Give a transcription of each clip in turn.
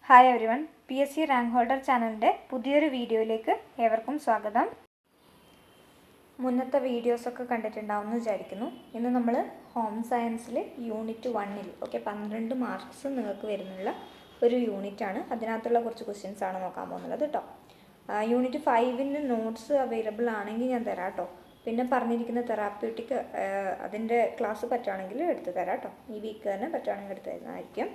Hi everyone, PSC rank holder ചാനലിൻ്റെ പുതിയൊരു വീഡിയോയിലേക്ക് ഏവർക്കും സ്വാഗതം. മുന്നത്തെ വീഡിയോസൊക്കെ കണ്ടിട്ടുണ്ടാവും എന്ന് വിചാരിക്കുന്നു. ഇന്ന് നമ്മൾ ഹോം സയൻസിൽ യൂണിറ്റ് 1-ൽ 12 മാർക്സ് നിങ്ങൾക്ക് വരുന്നുള്ള ഒരു യൂണിറ്റാണ്. അതിനകത്തുള്ള കുറച്ച് ക്വസ്റ്റ്യൻസ് ആണ് നോക്കാൻ പോകുന്നത് കേട്ടോ. യൂണിറ്റ് 5-ൻ്റെ നോട്ട്സ് അവൈലബിൾ ആണെങ്കിൽ ഞാൻ തരാം കേട്ടോ. പിന്നെ പറഞ്ഞിരിക്കുന്ന തെറാപ്യൂട്ടിക് അതിൻ്റെ ക്ലാസ് പറ്റുകയാണെങ്കിൽ എടുത്ത് തരാം കേട്ടോ. ഈ വീക്ക് തന്നെ പറ്റുകയാണെങ്കിൽ എടുത്ത് തരുന്നതായിരിക്കും.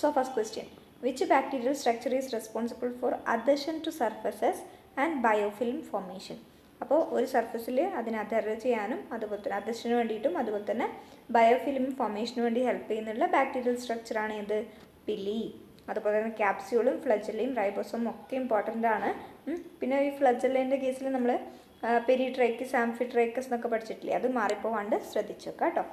So first question, which bacterial structure is responsible for adhesion to surfaces and biofilm formation? അപ്പോൾ ഒരു സർഫസിൽ അതിനെ അധർ ചെയ്യാനും അതുപോലെ തന്നെ അധഷന് വേണ്ടിയിട്ടും അതുപോലെ തന്നെ ബയോഫിലിം ഫോർമേഷന് വേണ്ടി ഹെൽപ്പ് ചെയ്യുന്നുള്ള ബാക്ടീരിയൽ സ്ട്രക്ചറാണ് ഇത് പിലി. അതുപോലെ തന്നെ ക്യാപ്സ്യൂളും ഫ്ലജല്ലയും റൈബോസോമും ഒക്കെ ഇമ്പോർട്ടൻ്റ് ആണ്. പിന്നെ ഈ ഫ്ലജല്ലേൻ്റെ കേസിൽ നമ്മൾ പെരിട്രൈക്കസ് ആംഫിട്രൈക്കസ് എന്നൊക്കെ പഠിച്ചിട്ടില്ലേ, അത് മാറിപ്പോവാണ്ട് ശ്രദ്ധിച്ചു വെക്കാം കേട്ടോ.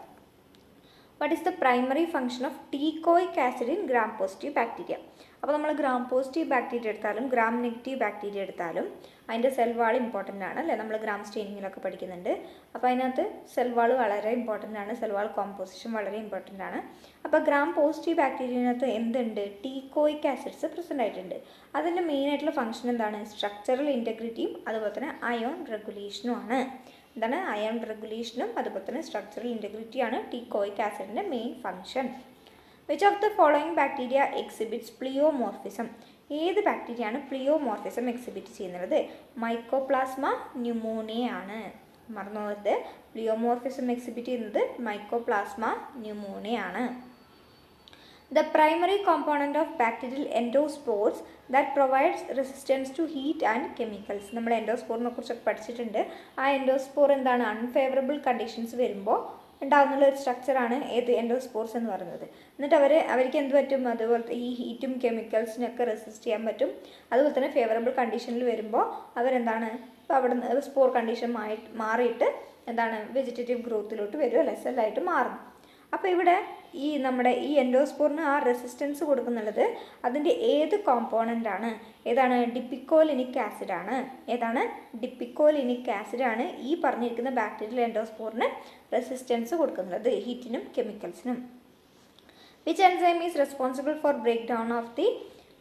What is the primary function of teichoic acid in gram positive bacteria? അപ്പോൾ നമ്മൾ ഗ്രാം പോസിറ്റീവ് ബാക്ടീരിയ എടുത്താലും ഗ്രാം നെഗറ്റീവ് ബാക്ടീരിയ എടുത്താലും അതിൻ്റെ സെൽ വാൾ ഇമ്പോർട്ടൻ്റ് ആണ് അല്ലേ, നമ്മൾ ഗ്രാം സ്റ്റെയിനിങ്ങിലൊക്കെ പഠിക്കുന്നുണ്ട്. അപ്പോൾ അതിനകത്ത് സെൽ വാൾ വളരെ ഇമ്പോർട്ടൻ്റ് ആണ്, സെൽ വാൾ കോമ്പോസിഷൻ വളരെ ഇമ്പോർട്ടൻ്റ് ആണ്. അപ്പോൾ ഗ്രാം പോസിറ്റീവ് ബാക്ടീരിയനകത്ത് എന്തുണ്ട്, ടീക്കോയിക് ആസിഡ്സ് പ്രസൻ്റ് ആയിട്ടുണ്ട്. അതിൻ്റെ മെയിൻ ആയിട്ടുള്ള ഫംഗ്ഷൻ എന്താണ്, സ്ട്രക്ചറൽ ഇൻറ്റഗ്രിറ്റിയും അതുപോലെ തന്നെ അയോൺ റെഗുലേഷനും ആണ്. എന്താണ് അയോൺ റെഗുലേഷനും അതുപോലെ തന്നെ സ്ട്രക്ചറൽ ഇൻറ്റഗ്രിറ്റിയാണ് ടീക്കോയിക് ആസിഡിൻ്റെ main function. Which of the following bacteria exhibits pleomorphism? ഏത് ബാക്ടീരിയയാണ് പ്ലിയോമോർഫിസം എക്സിബിറ്റ് ചെയ്യുന്നത്? മൈക്കോപ്ലാസ്മ ന്യൂമോണിയ ആണ്. മറന്നുപോകരുത്, പ്ലിയോമോർഫിസം എക്സിബിറ്റ് ചെയ്യുന്നത് മൈക്കോപ്ലാസ്മ ന്യൂമോണിയ ആണ്. The primary component of bacterial endospores that provides resistance to heat and chemicals. നമ്മൾ എൻഡോസ്പോറിനെ കുറിച്ചൊക്കെ പഠിച്ചിട്ടുണ്ട്. ആ എൻഡോസ്പോർ എന്താണ്, അൺഫേവറബിൾ കണ്ടീഷൻസ് വരുമ്പോൾ ഉണ്ടാകുന്നുള്ള ഒരു സ്ട്രക്ചറാണ് ഏത് എൻഡോസ്പോർസ് എന്ന് പറയുന്നത്. എന്നിട്ട് അവർക്ക് എന്ത് പറ്റും, അതുപോലെ ഈ ഹീറ്റും കെമിക്കൽസിനൊക്കെ റെസിസ്റ്റ് ചെയ്യാൻ പറ്റും. അതുപോലെ തന്നെ ഫേവറബിൾ കണ്ടീഷനിൽ വരുമ്പോൾ അവരെന്താണ്, ഇപ്പോൾ അവിടെ നിന്ന് സ്പോർ കണ്ടീഷൻ മാറിയിട്ട് എന്താണ് വെജിറ്റേറ്റീവ് ഗ്രോത്തിലോട്ട് വരും അല്ലെ, സെല്ലായിട്ട് മാറും. അപ്പോൾ ഇവിടെ ഈ നമ്മുടെ ഈ എൻഡോസ്പോറിന് ആ റെസിസ്റ്റൻസ് കൊടുക്കുന്നുള്ളത് അതിൻ്റെ ഏത് കോമ്പോണൻ്റ് ആണ്, ഏതാണ്, ഡിപ്പിക്കോലിനിക് ആസിഡ് ആണ്. ഏതാണ്, ഡിപ്പിക്കോലിനിക് ആസിഡ് ആണ് ഈ പറഞ്ഞിരിക്കുന്ന ബാക്ടീരിയൽ എൻഡോസ്പോറിന് റെസിസ്റ്റൻസ് കൊടുക്കുന്നത് ഹീറ്റിനും കെമിക്കൽസിനും. Which enzyme is responsible for break down of the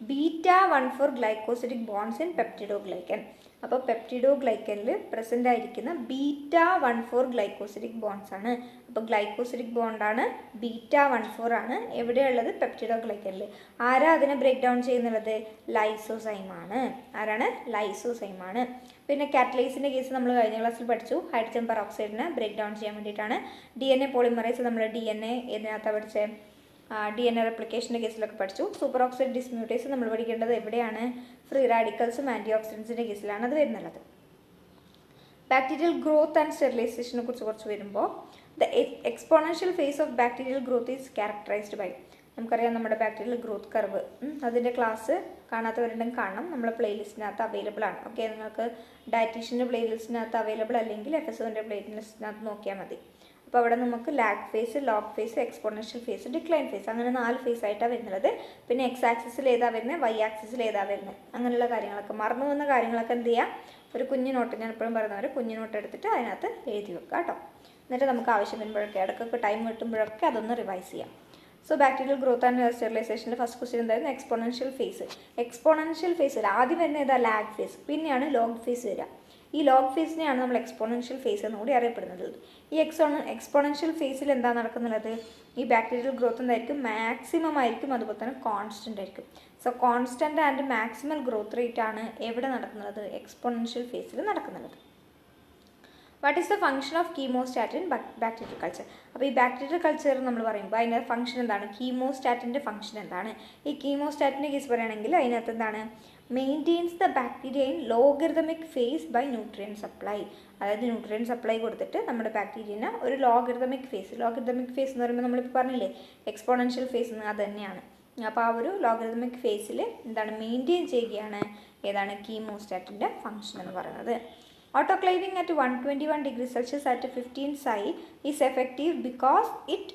β14 glycosidic bonds in peptidoglycan? അപ്പോൾ പെപ്റ്റിഡോഗ്ലൈക്കനിൽ പ്രസൻ്റ് ആയിരിക്കുന്ന β14 ഗ്ലൈക്കോസിഡിക് ബോൺസ് ആണ്. അപ്പോൾ ഗ്ലൈക്കോസിഡിക് ബോണ്ടാണ്, β14 ആണ് എവിടെയുള്ളത്, പെപ്റ്റിഡോഗ്ലൈക്കനിൽ. ആരാ അതിനെ ബ്രേക്ക് ഡൗൺ ചെയ്യുന്നുള്ളത്, ലൈസോസൈമാണ്. ആരാണ്, ലൈസോസൈമാണ്. പിന്നെ കാറ്റലൈസിൻ്റെ കേസ് നമ്മൾ കഴിഞ്ഞ ക്ലാസ്സിൽ പഠിച്ചു, ഹൈഡ്രജൻ പെറോക്സൈഡിനെ ബ്രേക്ക് ഡൗൺ ചെയ്യാൻ വേണ്ടിയിട്ടാണ്. DNA പോളിമറൈസ് നമ്മൾ DNA ഇതിനകത്താണ് പഠിച്ചത്, DNA റെപ്ലിക്കേഷൻ്റെ കേസിലൊക്കെ പഠിച്ചു. സൂപ്പർ ഓക്സൈഡ് ഡിസ്മ്യൂട്ടേസ് നമ്മൾ പഠിക്കേണ്ടത് എവിടെയാണ്, ഫ്രീ റാഡിക്കൽസും ആൻറ്റി ഓക്സിഡൻസിൻ്റെ കേസിലാണ് അത് വരുന്നുള്ളത്. ബാക്ടീരിയൽ ഗ്രോത്ത് ആൻഡ് സ്റ്റെറിലൈസേഷനെ കുറിച്ച് കുറച്ച് വരുമ്പോൾ, the exponential phase of bacterial growth is characterised by, നമുക്കറിയാം നമ്മുടെ ബാക്ടീരിയൽ ഗ്രോത്ത് കർവ്, അതിൻ്റെ ക്ലാസ് കാണാത്തവരുണ്ടെങ്കിൽ കാണണം, നമ്മളെ പ്ലേലിസ്റ്റിനകത്ത് അവൈലബിൾ ആണ്. ഓക്കെ, നിങ്ങൾക്ക് ഡയറ്റീഷ്യൻ്റെ പ്ലേലിസ്റ്റിനകത്ത് അവൈലബിൾ അല്ലെങ്കിൽ FSOൻ്റെ പ്ലേലിസ്റ്റിനകത്ത് നോക്കിയാൽ മതി. അപ്പോൾ അവിടെ നമുക്ക് lag phase, log phase, exponential phase, decline phase, അങ്ങനെ 4 ഫേസ് ആയിട്ടാണ് വരുന്നത്. പിന്നെ X ആക്സിസിൽ ഏതാ വരുന്നത്, Y ആക്സിസിൽ ഏതാ വരുന്നത്, അങ്ങനെയുള്ള കാര്യങ്ങളൊക്കെ മറന്നു പോകുന്ന കാര്യങ്ങളൊക്കെ എന്ത് ചെയ്യുക, ഒരു കുഞ്ഞു നോട്ട്, ഞാൻ എപ്പോഴും പറയുന്നവർ കുഞ്ഞു നോട്ട് എടുത്തിട്ട് അതിനകത്ത് എഴുതി വെക്കുക കേട്ടോ. എന്നിട്ട് നമുക്ക് ആവശ്യം വരുമ്പോഴൊക്കെ ഇടയ്ക്കൊക്കെ ടൈം കിട്ടുമ്പോഴൊക്കെ അതൊന്ന് റിവൈസ് ചെയ്യാം. സോ ബാക്ടീരിയൽ ഗ്രോത്ത് ആൻഡ് സ്റ്റെറിലൈസേഷൻ്റെ ഫസ്റ്റ് ക്വസ്റ്റ്യൻ എന്തായിരുന്നു, എക്സ്പോണൻഷ്യൽ ഫേസ്. എക്സ്പോണൻഷ്യൽ ഫേസിൽ ആദ്യം വരുന്ന ഏതാ, ലാഗ് ഫേസ്, പിന്നെയാണ് ലോഗ് ഫേസ് വരിക. ഈ ലോഗ് ഫേസിനെയാണ് നമ്മൾ എക്സ്പോണൻഷ്യൽ ഫേസ് എന്നുകൂടി അറിയപ്പെടുന്നത്. ഈ എക്സ്പോണൻഷ്യൽ ഫേസിൽ എന്താ നടക്കുന്നുള്ളത്, ഈ ബാക്ടീരിയൽ ഗ്രോത്ത് എന്തായിരിക്കും, മാക്സിമം ആയിരിക്കും, അതുപോലെ തന്നെ കോൺസ്റ്റൻ്റ് ആയിരിക്കും. So constant and maximal growth rate ആണ് എവിടെ നടക്കുന്നത്, എക്സ്പോണൻഷ്യൽ ഫേസിൽ നടക്കുന്നത്. What is the function of chemostat in bacterial culture? അപ്പോൾ ഈ ബാക്ടീരിയൽ കൾച്ചർ നമ്മൾ പറയുമ്പോൾ അതിൻ്റെ ഫംഗ്ഷൻ എന്താണ്, കീമോസ്റ്റാറ്റിൻ്റെ ഫംഗ്ഷൻ എന്താണ്? ഈ കീമോസ്റ്റാറ്റിൻ്റെ കേസ് പറയുകയാണെങ്കിൽ അതിനകത്ത് എന്താണ്, maintains the bacteria in logarithmic phase by nutrient supply. അതായത് ന്യൂട്രിയൻ സപ്ലൈ കൊടുത്തിട്ട് നമ്മുടെ ബാക്ടീരിയനെ ഒരു ലോഗരിതമിക് ഫേസ് എന്ന് പറയുമ്പോൾ നമ്മളിപ്പോൾ പറഞ്ഞില്ലേ എക്സ്പോണൻഷ്യൽ ഫേസ് എന്ന്, അത് തന്നെയാണ്. അപ്പോൾ ആ ഒരു ലോഗരിതമിക് ഫേസിൽ എന്താണ് മെയിൻറ്റെയിൻ ചെയ്യുകയാണ് ഏതാണ്, കീമോസ്റ്റാറ്റിൻ്റെ ഫംഗ്ഷൻ എന്ന് പറയുന്നത്. Autoclaving at 121 degrees Celsius at 15 psi is effective because it,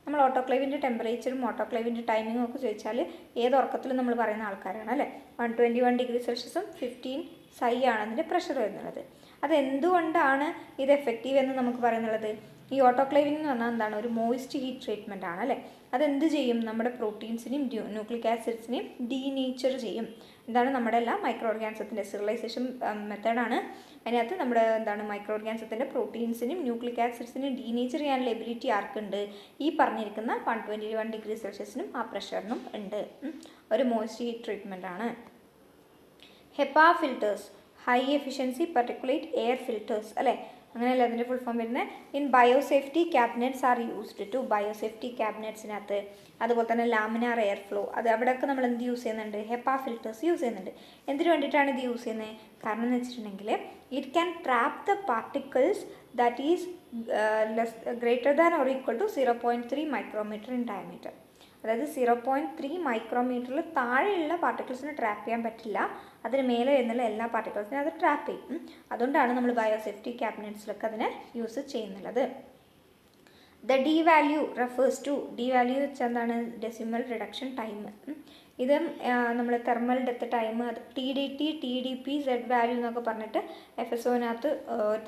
നമ്മൾ ഓട്ടോക്ലേവിൻ്റെ ടെമ്പറേച്ചറും ഓട്ടോക്ലേവിൻ്റെ ടൈമിങ്ങും ഒക്കെ ചോദിച്ചാൽ ഏത് ഉറക്കത്തിലും നമ്മൾ പറയുന്ന ആൾക്കാരാണ് അല്ലേ. 121 ഡിഗ്രി സെൽഷ്യസും 15 psi ആണ് അതിൻ്റെ പ്രഷർ വരുന്നത്. അതെന്തുകൊണ്ടാണ് ഇത് എഫക്റ്റീവ് എന്ന് നമുക്ക് പറയുന്നുള്ളത്, ഈ ഓട്ടോക്ലേവിംഗ് എന്ന് പറഞ്ഞാൽ എന്താണ്? ഒരു മോയിസ്റ്റ് ഹീറ്റ് ട്രീറ്റ്മെൻ്റ് ആണ് അല്ലേ. അതെന്ത് ചെയ്യും? നമ്മുടെ പ്രോട്ടീൻസിനെയും ന്യൂക്ലിക് ആസിഡ്സിനെയും ഡീനേച്ചർ ചെയ്യും. എന്താണ്? നമ്മുടെ എല്ലാ മൈക്രോ ഓർഗാനിസത്തിൻ്റെ സ്റ്റെറിലൈസേഷൻ മെത്തേഡാണ്. അതിനകത്ത് നമ്മുടെ എന്താണ് മൈക്രോ ഓർഗാനിസത്തിൻ്റെ പ്രോട്ടീൻസിനും ന്യൂക്ലിക് ആസിഡ്സിനും ഡീനേച്ചർ ചെയ്യാനുള്ള എബിലിറ്റി ആർക്കുണ്ട്? ഈ പറഞ്ഞിരിക്കുന്ന 121 ഡിഗ്രി സെൽഷ്യസിനും ആ പ്രഷറിനും ഉണ്ട്. ഒരു മോയിസ്റ്റ് ഹീറ്റ് ട്രീറ്റ്മെൻ്റ് ആണ്. HEPA filters, high efficiency particulate air filters അല്ലേ. അങ്ങനെയല്ല അതിൻ്റെ ഫുൾ ഫോം വരുന്നത്. In biosafety cabinets are used to, biosafety ക്യാബിനറ്റ്സിനകത്ത്. അതുപോലെ തന്നെ ലാമിനാർ എയർ ഫ്ലോ, അത് അവിടെയൊക്കെ നമ്മൾ എന്ത് യൂസ് ചെയ്യുന്നുണ്ട്? ഹെപ്പ ഫിൽറ്റേഴ്സ് യൂസ് ചെയ്യുന്നുണ്ട്. എന്തിനു വേണ്ടിയിട്ടാണ് ഇത് യൂസ് ചെയ്യുന്നത്? കാരണം എന്ന് വെച്ചിട്ടുണ്ടെങ്കിൽ it can trap the particles that is greater than or equal to 0.3 micrometre in diameter. അതായത് 0.3 മൈക്രോമീറ്ററിൽ താഴെയുള്ള പാർട്ടിക്കിൾസിനെ ട്രാപ്പ് ചെയ്യാൻ പറ്റില്ല. അതിന് മേലെ വരുന്നുള്ള എല്ലാ പാർട്ടിക്കിൾസിനും അത് ട്രാപ്പ് ചെയ്യും. അതുകൊണ്ടാണ് നമ്മൾ ബയോസേഫ്റ്റി ക്യാബിനറ്റ്സിലൊക്കെ അതിനെ യൂസ് ചെയ്യുന്നുള്ളത്. The D value refers to, D value വെച്ചാൽ എന്താണ്? Decimal reduction time. ഇത് നമ്മൾ തെർമൽ ഡെത്ത് ടൈം, അത് TDT, TDP, Z വാല്യൂ എന്നൊക്കെ പറഞ്ഞിട്ട് FSOനകത്ത്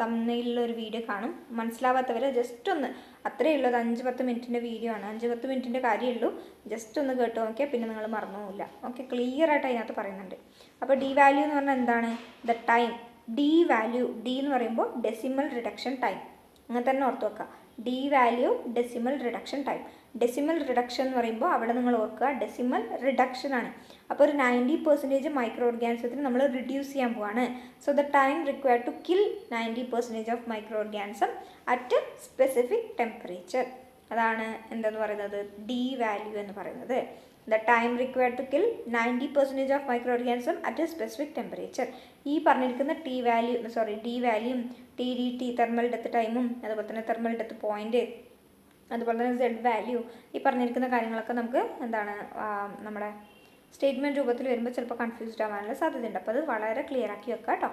തമ്മിലുള്ള ഒരു വീഡിയോ കാണും. മനസ്സിലാവാത്തവർ ജസ്റ്റ് ഒന്ന്, അത്രയേ ഉള്ളൂ, അത് 5-10 മിനിറ്റിൻ്റെ വീഡിയോ ആണ്. 5-10 മിനിറ്റിൻ്റെ കാര്യമുള്ളൂ. ജസ്റ്റ് ഒന്ന് കേട്ടോ നോക്കിയാൽ പിന്നെ നിങ്ങൾ മറന്നുപോകില്ല. ഓക്കെ, ക്ലിയർ ആയിട്ട് അതിനകത്ത് പറയുന്നുണ്ട്. അപ്പോൾ ഡി വാല്യൂ എന്ന് പറഞ്ഞാൽ എന്താണ്? The time. D value, D എന്ന് പറയുമ്പോൾ ഡെസിമൽ റിഡക്ഷൻ ടൈം. അങ്ങനെ തന്നെ ഓർത്ത് വെക്കുക. D value decimal reduction time. Decimal reduction എന്ന് പറയുമ്പോൾ അവിടെ നിങ്ങൾ ഓർക്കുക ഡെസിമൽ റിഡക്ഷൻ ആണ്. അപ്പോൾ ഒരു 90% മൈക്രോ ഓർഗാനിസത്തിന് നമ്മൾ റിഡ്യൂസ് ചെയ്യാൻ പോവാണ്. So the time required to kill 90% of micro organism at specific temperature. അതാണ് എന്തെന്ന് പറയുന്നത്? ഡി വാല്യൂ എന്ന് പറയുന്നത്. The time required to kill 90% of micro organism at a specific temperature. ഈ പറഞ്ഞിരിക്കുന്ന ഡി വാല്യൂയും TDT തെർമൽ ഡെത്ത് ടൈമും അതുപോലെ തന്നെ തെർമൽ ഡെത്ത് പോയിന്റ്, അതുപോലെ തന്നെ Z വാല്യൂ, ഈ പറഞ്ഞിരിക്കുന്ന കാര്യങ്ങളൊക്കെ നമുക്ക് എന്താണ് നമ്മുടെ സ്റ്റേറ്റ്മെൻറ്റ് രൂപത്തിൽ വരുമ്പോൾ ചിലപ്പോൾ കൺഫ്യൂസ്ഡ് ആവാനുള്ള സാധ്യതയുണ്ട്. അപ്പോൾ അത് വളരെ ക്ലിയർ ആക്കി വെക്കുക കേട്ടോ.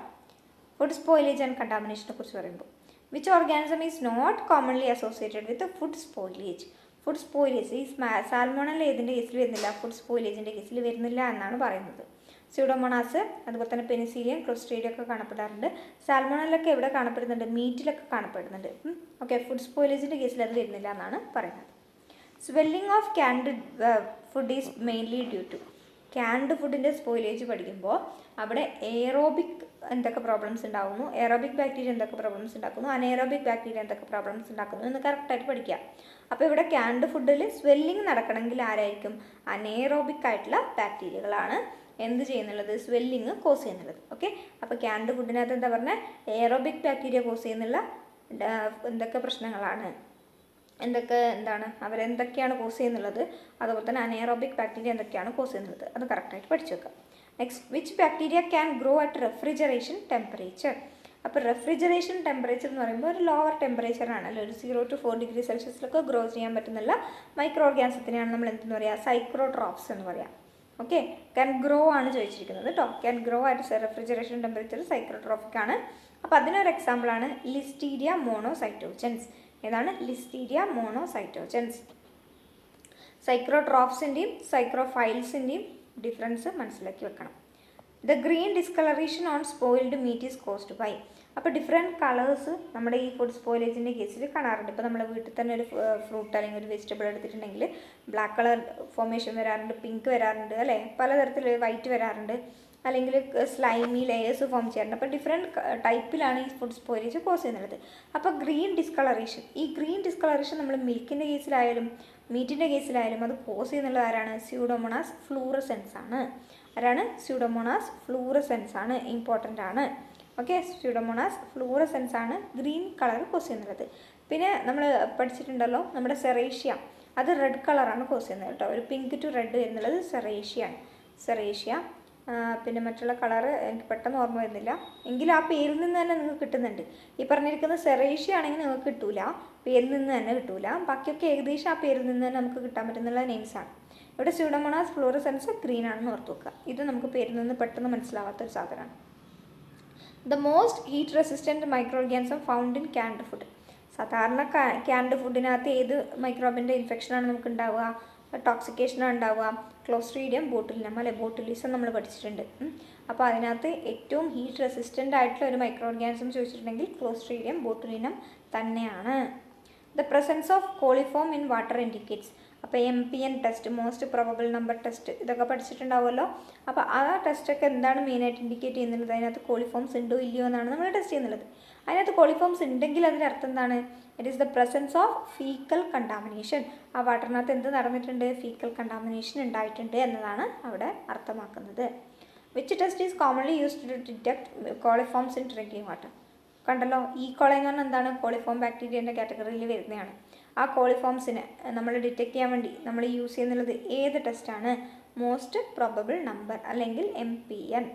ഫുഡ് സ്പോയിലേജ് ആൻഡ് കണ്ടാമിനേഷനെ കുറിച്ച് പറയുമ്പോൾ, which organism is not commonly associated with food spoilage. Food spoilage ഈ സാൽമോണല്ല ഏതിൻ്റെ കേസിൽ വരുന്നില്ല? ഫുഡ് സ്പോയിലേജിൻ്റെ കേസിൽ വരുന്നില്ല എന്നാണ് പറയുന്നത്. സ്യൂഡോമോണാസ്, അതുപോലെ തന്നെ പെനിസിലിയം, ക്ലോസ്ട്രീഡിയം ഒക്കെ കാണപ്പെടാറുണ്ട്. സാൽമോണലൊക്കെ എവിടെ കാണപ്പെടുന്നുണ്ട്? മീറ്റിലൊക്കെ കാണപ്പെടുന്നുണ്ട്. ഓക്കെ, ഫുഡ് സ്പോയിലേജിൻ്റെ കേസിൽ അത് വരുന്നില്ല എന്നാണ് പറയുന്നത്. Swelling of canned food is mainly due to. Canned ഫുഡിൻ്റെ സ്പോയിലേജ് പഠിക്കുമ്പോൾ അവിടെ എയറോബിക് എന്തൊക്കെ പ്രോബ്ലംസ് ഉണ്ടാകുന്നു, എയറോബിക് ബാക്ടീരിയ എന്തൊക്കെ പ്രോബ്ലംസ് ഉണ്ടാക്കുന്നു, അനേറോബിക് ബാക്ടീരിയ എന്തൊക്കെ പ്രോബ്ലംസ് ഉണ്ടാക്കുന്നു എന്ന് കറക്റ്റായിട്ട് പഠിക്കുക. അപ്പോൾ ഇവിടെ ക്യാൻഡ് ഫുഡിൽ സ്വെല്ലിംഗ് നടക്കണമെങ്കിൽ ആരായിരിക്കും? അനേറോബിക് ആയിട്ടുള്ള ബാക്ടീരിയകളാണ് എന്ത് ചെയ്യുന്നുള്ളത്? സ്വെല്ലിങ് കോസ് ചെയ്യുന്നുള്ളത്. ഓക്കെ, അപ്പോൾ ക്യാൻഡ് ഫുഡിനകത്ത് എന്താ പറഞ്ഞാൽ? എയറോബിക് ബാക്ടീരിയ കോസ് ചെയ്യുന്നുള്ള എന്തൊക്കെ പ്രശ്നങ്ങളാണ്, അവരെന്തൊക്കെയാണ് കോസ് ചെയ്യുന്നുള്ളത്, അതുപോലെ തന്നെ അനേറോബിക് ബാക്ടീരിയ എന്തൊക്കെയാണ് കോസ് ചെയ്യുന്നത്, അത് കറക്റ്റായിട്ട് പഠിച്ചു വെക്കാം. Next, which bacteria can grow at refrigeration temperature. അപ്പോൾ റെഫ്രിജറേഷൻ ടെമ്പറേച്ചർ എന്ന് പറയുമ്പോൾ ഒരു ലോവർ ടെമ്പറേച്ചറാണല്ലോ, ഒരു 0 to 4 ഡിഗ്രി സെൽഷ്യസിലൊക്കെ ഗ്രോ ചെയ്യാൻ പറ്റുന്നുള്ള മൈക്രോ ഓർഗാനിസത്തിനെയാണ് നമ്മൾ എന്തെന്ന് പറയുക? സൈക്രോട്രോപ്സ് എന്ന് പറയാം. ഓക്കെ, ക്യാൻ ഗ്രോ ആണ് ചോദിച്ചിരിക്കുന്നത് കേട്ടോ. Can grow at refrigeration temperature psychrotrophic ആണ്. അപ്പോൾ അതിനൊരു എക്സാമ്പിളാണ് ലിസ്റ്റീരിയ മോണോസൈറ്റോജൻസ്. ഏതാണ്? ലിസ്റ്റീരിയ മോണോസൈറ്റോജൻസ്. സൈക്രോട്രോപ്സിൻ്റെയും സൈക്രോഫൈൽസിൻ്റെയും ഡിഫറൻസ് മനസ്സിലാക്കി വെക്കണം. The green discoloration on spoiled meat is caused by. അപ്പോൾ ഡിഫറെൻറ്റ് കളേഴ്സ് നമ്മുടെ ഈ ഫുഡ് സ്പോയിലേജിൻ്റെ കേസിൽ കാണാറുണ്ട്. ഇപ്പോൾ നമ്മൾ വീട്ടിൽ തന്നെ ഒരു ഫ്രൂട്ട് അല്ലെങ്കിൽ ഒരു വെജിറ്റബിൾ എടുത്തിട്ടുണ്ടെങ്കിൽ ബ്ലാക്ക് കളർ ഫോർമേഷൻ വരാറുണ്ട്, പിങ്ക് വരാറുണ്ട് അല്ലേ, പലതരത്തിൽ വൈറ്റ് വരാറുണ്ട്, അല്ലെങ്കിൽ സ്ലൈമി ലെയേഴ്സ് ഫോം ചെയ്യാറുണ്ട്. അപ്പോൾ ഡിഫറെൻറ്റ് ടൈപ്പിലാണ് ഈ ഫുഡ് സ്പോയിലേജ് കോസ് ചെയ്യുന്നത്. അപ്പോൾ ഗ്രീൻ ഡിസ്കളറേഷൻ, ഈ ഗ്രീൻ ഡിസ്കളറേഷൻ നമ്മൾ മിൽക്കിൻ്റെ കേസിലായാലും മീറ്റിൻ്റെ കേസിലായാലും അത് കോസ് ചെയ്യുന്നത് ആരാണ്? സ്യൂഡോമോണാസ് ഫ്ലൂറസെൻസ് ആണ്. ആരാണ്? സ്യൂഡോമോണാസ് ഫ്ലൂറസെൻസ് ആണ്, ഇമ്പോർട്ടൻ്റ് ആണ്. ഓക്കെ, സ്യൂഡോമോണാസ് ഫ്ലൂറസെൻസ് ആണ് ഗ്രീൻ കളർ കോസ് ചെയ്യുന്നത്. പിന്നെ നമ്മൾ പഠിച്ചിട്ടുണ്ടല്ലോ നമ്മുടെ സെറേഷ്യ, അത് റെഡ് കളറാണ് കോസ് ചെയ്യുന്നത് കേട്ടോ. ഒരു പിങ്ക് ടു റെഡ് വരുന്നുള്ളത് സെറേഷ്യയാണ്. സെറേഷ്യ, പിന്നെ മറ്റുള്ള കളറ് എനിക്ക് പെട്ടെന്ന് ഓർമ്മ വരുന്നില്ല, എങ്കിലും ആ പേരിൽ നിന്ന് തന്നെ നിങ്ങൾക്ക് കിട്ടുന്നുണ്ട്. ഈ പറഞ്ഞിരിക്കുന്ന സെറേഷ്യ ആണെങ്കിൽ നിങ്ങൾക്ക് കിട്ടൂല, പേരിൽ നിന്ന് തന്നെ കിട്ടൂല. ബാക്കിയൊക്കെ ഏകദേശം ആ പേരിൽ നിന്ന് തന്നെ നമുക്ക് കിട്ടാൻ പറ്റുന്നുള്ള നെയിംസാണ്. ഇവിടെ സ്യൂഡോമോണാസ് ഫ്ലൂറസെൻസ് ഗ്രീൻ ആണെന്ന് ഓർത്ത് വെക്കുക. ഇത് നമുക്ക് പേരിൽ നിന്ന് പെട്ടെന്ന് മനസ്സിലാവാത്തൊരു സാധനമാണ്. The most heat resistant micro organism found in canned food. സാധാരണ ക്യാൻഡ് ഫുഡിനകത്ത് ഏത് മൈക്രോബിൻ്റെ ഇൻഫെക്ഷനാണ് നമുക്ക് ഉണ്ടാവുക? ടോക്സിക്കേഷനാണ് ഉണ്ടാവുക. ക്ലോസ്ട്രീഡിയം ബോട്ടുലിനം അല്ലെ, ബോട്ടുലിസം നമ്മൾ പഠിച്ചിട്ടുണ്ട്. അപ്പോൾ അതിനകത്ത് ഏറ്റവും ഹീറ്റ് റെസിസ്റ്റൻ്റ് ആയിട്ടുള്ള ഒരു മൈക്രോ ഓർഗാനിസം ചോദിച്ചിട്ടുണ്ടെങ്കിൽ ക്ലോസ്ട്രീഡിയം ബോട്ടുലിനം തന്നെയാണ്. The presence of coliform in water indicates. അപ്പോൾ MPN test, most probable number test, ഇതൊക്കെ പഠിച്ചിട്ടുണ്ടാവുമല്ലോ. അപ്പോൾ ആ ടെസ്റ്റൊക്കെ എന്താണ് മെയിനായിട്ട് ഇൻഡിക്കേറ്റ് ചെയ്യുന്നത്? അതിനകത്ത് കോളിഫോംസ് ഉണ്ടോ ഇല്ലയോ എന്നാണ് നമ്മൾ ടെസ്റ്റ് ചെയ്യുന്നത്. അതിനകത്ത് കോളിഫോംസ് ഉണ്ടെങ്കിൽ അതിൻ്റെ അർത്ഥം എന്താണ്? It is the presence of faecal contamination. ആ വാട്ടറിനകത്ത് എന്ത് നടന്നിട്ടുണ്ട്? ഫീക്കൽ കണ്ടാമിനേഷൻ ഉണ്ടായിട്ടുണ്ട് എന്നതാണ് അവിടെ അർത്ഥമാക്കുന്നത്. Which test is commonly used to detect coliforms in drinking water? കണ്ടല്ലോ, കോളി എന്ന് പറഞ്ഞാൽ എന്താണ്? കോളിഫോം ബാക്ടീരിയൻ്റെ കാറ്റഗറിയിൽ വരുന്നതാണ്. ആ കോളിഫോംസിനെ നമ്മൾ ഡിറ്റക്ട് ചെയ്യാൻ വേണ്ടി നമ്മൾ യൂസ് ചെയ്യുന്നുള്ളത് ഏത് ടെസ്റ്റാണ്? മോസ്റ്റ് പ്രോബബിൾ നമ്പർ അല്ലെങ്കിൽ MPN.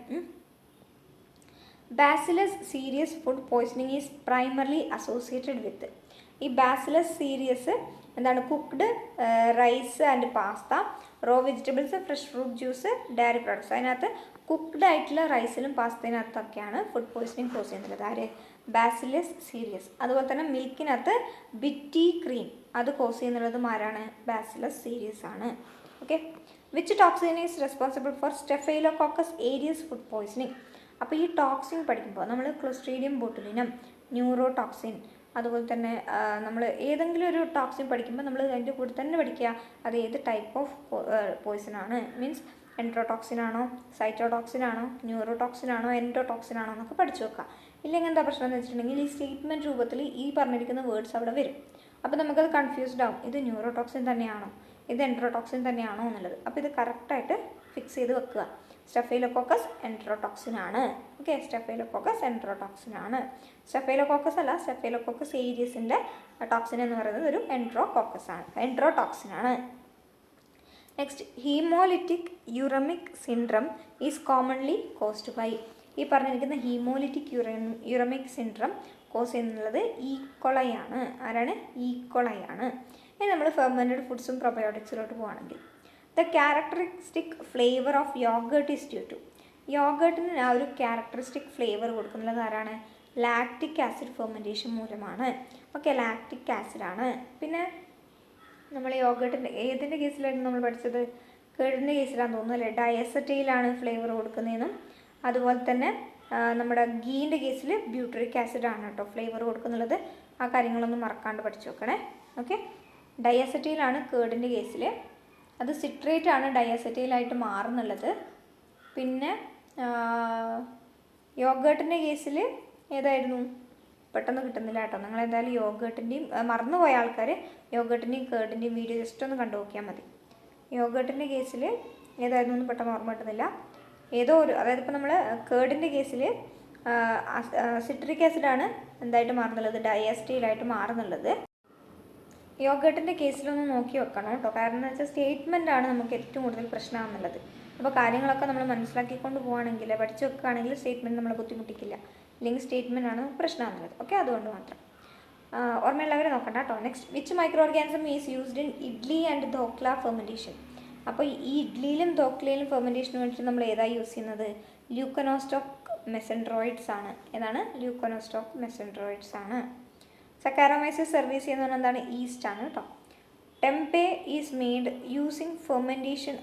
Bacillus cereus food poisoning is primarily associated with. ഈ ബാസിലസ് സീരിയസ് എന്താണ്? Cooked rice and pasta, raw vegetables, fresh fruit juice, dairy products. അതിനകത്ത് കുക്ക്ഡ് ആയിട്ടുള്ള റൈസിലും പാസ്തയിനകത്തൊക്കെയാണ് ഫുഡ് പോയ്സണിങ് കോസ് ചെയ്യുന്നത്. ആര്? Bacillus cereus. അതുപോലെ തന്നെ മിൽക്കിനകത്ത് ബിറ്റി ക്രീം, അത് കോസ് ചെയ്യുന്നുള്ളതും ആരാണ്? ബാസിലസ് സീരിയസ് ആണ്. Okay. Which toxin is responsible for staphylococcus aureus food poisoning? അപ്പോൾ ഈ ടോക്സിൻ പഠിക്കുമ്പോൾ നമ്മൾ ക്ലോസ്ട്രീഡിയം ബോട്ടുലിനം, ന്യൂറോടോക്സിൻ, അതുപോലെ തന്നെ നമ്മൾ ഏതെങ്കിലും ഒരു ടോക്സിൻ പഠിക്കുമ്പോൾ നമ്മൾ അതിൻ്റെ കൂടെ തന്നെ പഠിക്കുക അത് ഏത് ടൈപ്പ് ഓഫ് പോയ്സൺ ആണ്. മീൻസ് എൻട്രോടോക്സിൻ ആണോ, സൈറ്റോടോക്സിൻ ആണോ, ന്യൂറോടോക്സിൻ ആണോ, എൻഡോടോക്സിൻ ആണോ എന്നൊക്കെ പഠിച്ചു വെക്കുക. ഇല്ലെങ്കിൽ എന്താ പ്രശ്നം എന്ന് വെച്ചിട്ടുണ്ടെങ്കിൽ ഈ സ്റ്റേറ്റ്മെൻറ്റ് രൂപത്തിൽ ഈ പറഞ്ഞിരിക്കുന്ന വേർഡ്സ് അവിടെ വരും. അപ്പോൾ നമുക്കത് കൺഫ്യൂസ്ഡ് ആവും. ഇത് ന്യൂറോടോക്സിൻ തന്നെയാണോ, ഇത് എൻട്രോടോക്സിൻ തന്നെയാണോ എന്നുള്ളത്. അപ്പോൾ ഇത് കറക്റ്റായിട്ട് ഫിക്സ് ചെയ്ത് വെക്കുക. സ്റ്റെഫൈലോകോക്കസ് എൻട്രോടോക്സിൻ ആണ്. ഓക്കെ, സ്റ്റെഫൈലോകോക്കസ് എൻട്രോടോക്സിൻ ആണ്. സ്റ്റെഫൈലോകോക്കസ് അല്ല, സ്റ്റെഫൈലോകോക്കസ് ഏരിയസിൻ്റെ ടോക്സിൻ എന്ന് പറയുന്നത് ഒരു എൻട്രോടോക്സിൻ ആണ്. Next, haemolytic uraemic syndrome is commonly caused by. ഈ പറഞ്ഞിരിക്കുന്ന ഹീമോലിറ്റിക് യൂറമിക് സിൻഡ്രം കോസ് ചെയ്യുന്നത് ഈക്കോളയാണ്. ആരാണ്? ഈക്കോളയാണ്. ഇനി നമ്മൾ ഫെർമെൻറ്റഡ് ഫുഡ്സും പ്രൊബയോട്ടിക്സിലോട്ട് പോവുകയാണെങ്കിൽ the characteristic flavour of yoghurt is due to. യോഗേർട്ടിന് ആ ഒരു ക്യാരക്ടറിസ്റ്റിക് ഫ്ലേവർ കൊടുക്കുന്നത് ആരാണ്? ലാക്റ്റിക് ആസിഡ് ഫെർമെൻറ്റേഷൻ മൂലമാണ്. ഓക്കെ, ലാക്റ്റിക് ആസിഡാണ്. പിന്നെ നമ്മൾ യോഗേർട്ടിൻ്റെ ഏതിൻ്റെ കേസിലായിരുന്നു നമ്മൾ പഠിച്ചത്? കേടിൻ്റെ കേസിലാണെന്ന് തോന്നുന്നു അല്ലേ? ഡയസറ്റൈലാണ് ഫ്ലേവർ കൊടുക്കുന്നതെന്നും അതുപോലെ തന്നെ നമ്മുടെ ഗീൻ്റെ കേസിൽ ബ്യൂട്ടറിക് ആസിഡാണ് കേട്ടോ ഫ്ലേവർ കൊടുക്കുന്നുള്ളത്. ആ കാര്യങ്ങളൊന്നും മറക്കാണ്ട് പഠിച്ചു വെക്കണേ. ഓക്കെ, ഡയസറ്റൈലാണ് കേടിൻ്റെ കേസിൽ, അത് സിട്രേറ്റ് ആണ് ഡയസറ്റൈലായിട്ട് മാറുന്നുള്ളത്. പിന്നെ യോഗേർട്ടിൻ്റെ കേസിൽ ഏതായിരുന്നു? പെട്ടെന്ന് കിട്ടുന്നില്ല കേട്ടോ. നിങ്ങൾ എന്തായാലും യോഗേർട്ടിൻ്റെയും മറന്നുപോയ ആൾക്കാർ യോഗേർട്ടിൻ്റെയും കേടിൻ്റെയും വീഡിയോ ജസ്റ്റ് ഒന്ന് കണ്ടു നോക്കിയാൽ മതി. യോഗേർട്ടിൻ്റെ കേസിൽ ഏതായിരുന്നു എന്ന് പെട്ടെന്ന് ഓർമ്മ കിട്ടുന്നില്ല. ഏതോ ഒരു, അതായത് ഇപ്പോൾ നമ്മൾ കേടിൻ്റെ കേസിൽ സിട്രിക് ആസിഡാണ് എന്തായിട്ട് മാറുന്നുള്ളത്? ഡയസ്റ്റൈലായിട്ട് മാറുന്നുള്ളത്. യോഗേർട്ടിൻ്റെ കേസിലൊന്ന് നോക്കി വെക്കണം കേട്ടോ. കാരണം എന്ന് വെച്ചാൽ സ്റ്റേറ്റ്മെൻറ്റാണ് നമുക്ക് ഏറ്റവും കൂടുതൽ പ്രശ്നമാകുന്നുള്ളത്. അപ്പോൾ കാര്യങ്ങളൊക്കെ നമ്മൾ മനസ്സിലാക്കിക്കൊണ്ട് പോവുകയാണെങ്കിൽ, പഠിച്ചു വെക്കുകയാണെങ്കിൽ സ്റ്റേറ്റ്മെൻറ്റ് നമ്മളെ ബുദ്ധിമുട്ടിക്കില്ല. ഇല്ലെങ്കിൽ സ്റ്റേറ്റ്മെൻ്റ് ആണ് പ്രശ്നമാകുന്നത്. ഓക്കെ, അതുകൊണ്ട് മാത്രം ഓർമ്മയുള്ളവരെ നോക്കണ്ട കേട്ടോ. Next, which micro organism is used in idli and dhokla fermentation? അപ്പോൾ ഈ ഇഡ്ലിയിലും ധോക്ലയിലും ഫെർമെൻറ്റേഷന് വേണ്ടിയിട്ട് നമ്മൾ ഏതായി യൂസ് ചെയ്യുന്നത്? ല്യൂക്കനോസ്റ്റോക്ക് മെസൻഡ്രോയിഡ്സ് ആണ്. ഏതാണ്? ല്യൂക്കനോസ്റ്റോക്ക് മെസൻഡ്രോയിഡ്സ് ആണ്. സക്കാരോമൈസിസ് സർവീസ് ചെയ്യുന്നത് എന്താണ്? ഈസ്റ്റ് ആണ് കേട്ടോ. Tempeh is made using fermentation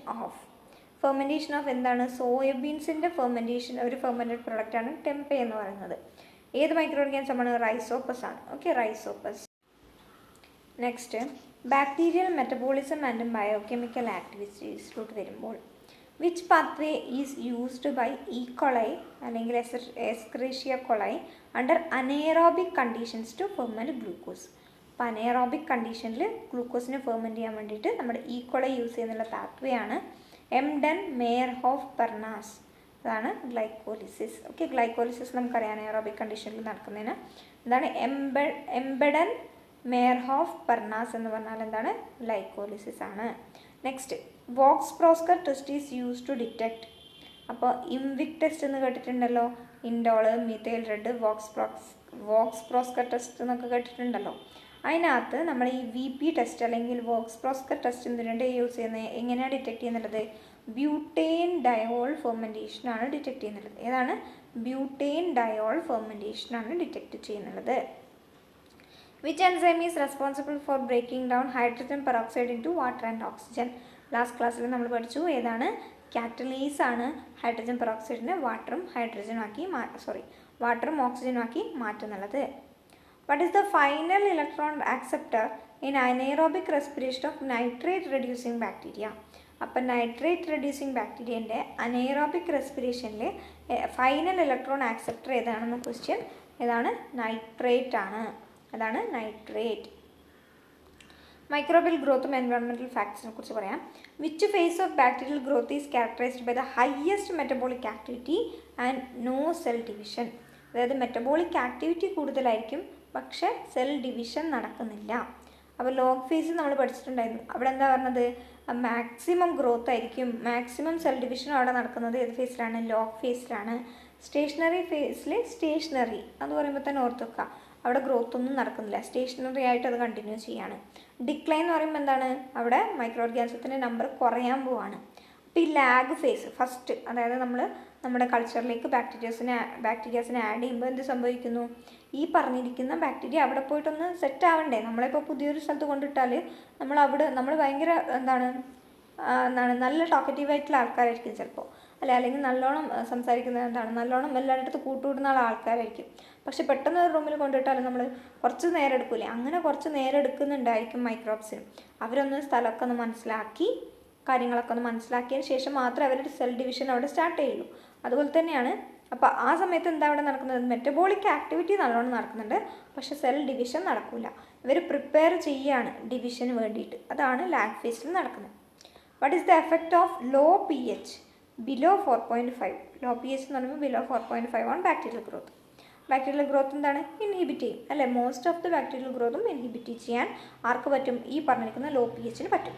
of എന്താണ്? സോയാബീൻസിൻ്റെ ഫെർമെൻറ്റേഷൻ, ഒരു ഫെർമെൻറ്റഡ് പ്രൊഡക്റ്റാണ് ടെമ്പെ എന്ന് പറയുന്നത്. ഏത് മൈക്രോ ഓർഗാനിസമാണ്? റൈസോപ്പസ് ആണ്. Okay, rhizopus. Next, bacterial metabolism and biochemical ആക്ടിവിറ്റീസിലോട്ട് വരുമ്പോൾ which pathway is used by E coli അല്ലെങ്കിൽ escherichia coli under anaerobic conditions to ferment glucose? അപ്പോൾ അനേറോബിക് കണ്ടീഷനിൽ ഗ്ലൂക്കോസിനെ ഫെർമെൻറ്റ് ചെയ്യാൻ വേണ്ടിയിട്ട് നമ്മുടെ ഈക്കോളൈ യൂസ് ചെയ്യുന്നുള്ള പാത്വേ ആണ് എംഡൻ മേയർഹോഫ് പെർനാസ്. അതാണ് ഗ്ലൈക്കോലിസിസ്. ഓക്കെ, ഗ്ലൈക്കോലിസിസ് നമുക്കറിയാം അനേറോബിക് കണ്ടീഷനിൽ നടക്കുന്നതിന് എന്താണ്? എംബഡൻ മേയർഹോഫ് പെർനാസ് എന്ന് പറഞ്ഞാൽ എന്താണ്? ഗ്ലൈക്കോലിസിസ് ആണ്. Next, Voges Proskauer test is use to detect. അപ്പോൾ ഇംവിക് ടെസ്റ്റ് എന്ന് കേട്ടിട്ടുണ്ടല്ലോ. Indole, methyl red, Voges Proskauer test എന്നൊക്കെ കേട്ടിട്ടുണ്ടല്ലോ. അതിനകത്ത് നമ്മൾ ഈ VP ടെസ്റ്റ് അല്ലെങ്കിൽ വോക്സ് പ്രോസ്കർ ടെസ്റ്റ് ഇതിനുണ്ട് യൂസ് ചെയ്യുന്നത്. എങ്ങനെയാണ് ഡിറ്റക്ട് ചെയ്യുന്നുള്ളത്? ബ്യൂട്ടേൻ ഡയോൾ ഫെർമെൻറ്റേഷനാണ് ഡിറ്റക്ട് ചെയ്യുന്നുള്ളത്. ഏതാണ്? ബ്യൂട്ടേൻ ഡയോൾ ഫെർമെൻറ്റേഷനാണ് ഡിറ്റക്ട് ചെയ്യുന്നുള്ളത്. Which enzyme is responsible for breaking down hydrogen peroxide in to water and oxygen? Last ക്ലാസ്സിൽ നമ്മൾ പഠിച്ചു. ഏതാണ്? കാറ്റലീസ് ആണ് ഹൈഡ്രജൻ പെറോക്സൈഡിനെ വാട്ടറും ഓക്സിജനും ആക്കി മാറ്റുന്നുള്ളത്. What is the final electron acceptor in anaerobic respiration of nitrate reducing bacteria? അപ്പോൾ നൈട്രേറ്റ് റെഡ്യൂസിങ് ബാക്ടീരിയൻ്റെ അനൈറോബിക് റെസ്പിറേഷനിൽ ഫൈനൽ ഇലക്ട്രോൺ ആക്സെപ്റ്റർ ഏതാണെന്ന ക്വസ്റ്റ്യൻ ഏതാണ്? നൈട്രേറ്റ് ആണ്. അതാണ് നൈട്രേറ്റ്. മൈക്രോബിയൽ ഗ്രോത്തും എൻവയോൺമെൻറ്റൽ ഫാക്ടേഴ്സിനെ കുറിച്ച് പറയാം. Which phase of bacterial growth is characterised by the highest metabolic activity and no cell division? അതായത് മെറ്റബോളിക് ആക്ടിവിറ്റി കൂടുതലായിരിക്കും, പക്ഷേ സെൽ ഡിവിഷൻ നടക്കുന്നില്ല. അപ്പോൾ ലോഗ് ഫേസ് നമ്മൾ പഠിച്ചിട്ടുണ്ടായിരുന്നു. അവിടെ എന്താ പറഞ്ഞത്? മാക്സിമം ഗ്രോത്ത് ആയിരിക്കും, മാക്സിമം സെൽ ഡിവിഷനും അവിടെ നടക്കുന്നത് ഏത് ഫേസിലാണ്? ലോഗ് ഫേസിലാണ്. സ്റ്റേഷനറി ഫേസിൽ സ്റ്റേഷനറി എന്ന് പറയുമ്പോൾ തന്നെ ഓർത്ത് വെക്കുക, അവിടെ ഗ്രോത്ത് ഒന്നും നടക്കുന്നില്ല, സ്റ്റേഷനറി ആയിട്ട് അത് കണ്ടിന്യൂ ചെയ്യാണ്. ഡിക്ലൈൻ എന്ന് പറയുമ്പോൾ എന്താണ്? അവിടെ മൈക്രോ ഓർഗാനിസത്തിൻ്റെ നമ്പർ കുറയാൻ പോവാണ്. അപ്പോൾ ഈ ലാഗ് ഫേസ് ഫസ്റ്റ്, അതായത് നമ്മൾ നമ്മുടെ കൾച്ചറിലേക്ക് ബാക്ടീരിയാസിനെ ആഡ് ചെയ്യുമ്പോൾ എന്ത് സംഭവിക്കുന്നു? ഈ പറഞ്ഞിരിക്കുന്ന ബാക്ടീരിയ അവിടെ പോയിട്ടൊന്ന് സെറ്റ് ആവണ്ടേ? നമ്മളിപ്പോൾ പുതിയൊരു സ്ഥലത്ത് കൊണ്ടിട്ടാൽ നമ്മൾ ഭയങ്കര എന്താണ് നല്ല ടോക്കറ്റീവായിട്ടുള്ള ആൾക്കാരായിരിക്കും ചിലപ്പോൾ, അല്ലെങ്കിൽ നല്ലോണം സംസാരിക്കുന്ന നല്ലോണം എല്ലായിടത്തും കൂട്ടുകൂടുന്ന ആൾക്കാരായിരിക്കും. പക്ഷെ പെട്ടെന്ന് ഒരു റൂമിൽ കൊണ്ടിട്ടാൽ നമ്മൾ കുറച്ച് നേരം എടുക്കൂലേ? അങ്ങനെ കുറച്ച് നേരം എടുക്കുന്നുണ്ടായിരിക്കും മൈക്രോബ്സിന്. അവരൊന്ന് സ്ഥലമൊക്കെ ഒന്ന് മനസ്സിലാക്കി, കാര്യങ്ങളൊക്കെ ഒന്ന് മനസ്സിലാക്കിയതിന് ശേഷം മാത്രമേ അവരുടെ സെൽ ഡിവിഷൻ അവിടെ സ്റ്റാർട്ട് ചെയ്യുള്ളൂ. അതുപോലെ തന്നെയാണ്. അപ്പോൾ ആ സമയത്ത് എന്താ അവിടെ നടക്കുന്നത്? മെറ്റബോളിക് ആക്ടിവിറ്റി നല്ലോണം നടക്കുന്നുണ്ട്, പക്ഷെ സെൽ ഡിവിഷൻ നടക്കില്ല. ഇവർ പ്രിപ്പയർ ചെയ്യുകയാണ് ഡിവിഷന് വേണ്ടിയിട്ട്. അതാണ് ലാഗ് ഫേസിൽ നടക്കുന്നത്. What is the effect of low P H below 4.5? Low P H എന്ന് പറയുമ്പോൾ ബിലോ 4.5 ആണ് ബാക്ടീരിയൽ ഗ്രോത്ത്. ബാക്ടീരിയൽ ഗ്രോത്ത് എന്താണ്? ഇൻഹിബിറ്റ് ചെയ്യും അല്ലേ? മോസ്റ്റ് ഓഫ് ദ ബാക്ടീരിയൽ ഗ്രോത്തും ഇൻഹിബിറ്റ് ചെയ്യാൻ ആർക്ക് പറ്റും? ഈ പറഞ്ഞിരിക്കുന്ന ലോ പി എച്ചിന് പറ്റും.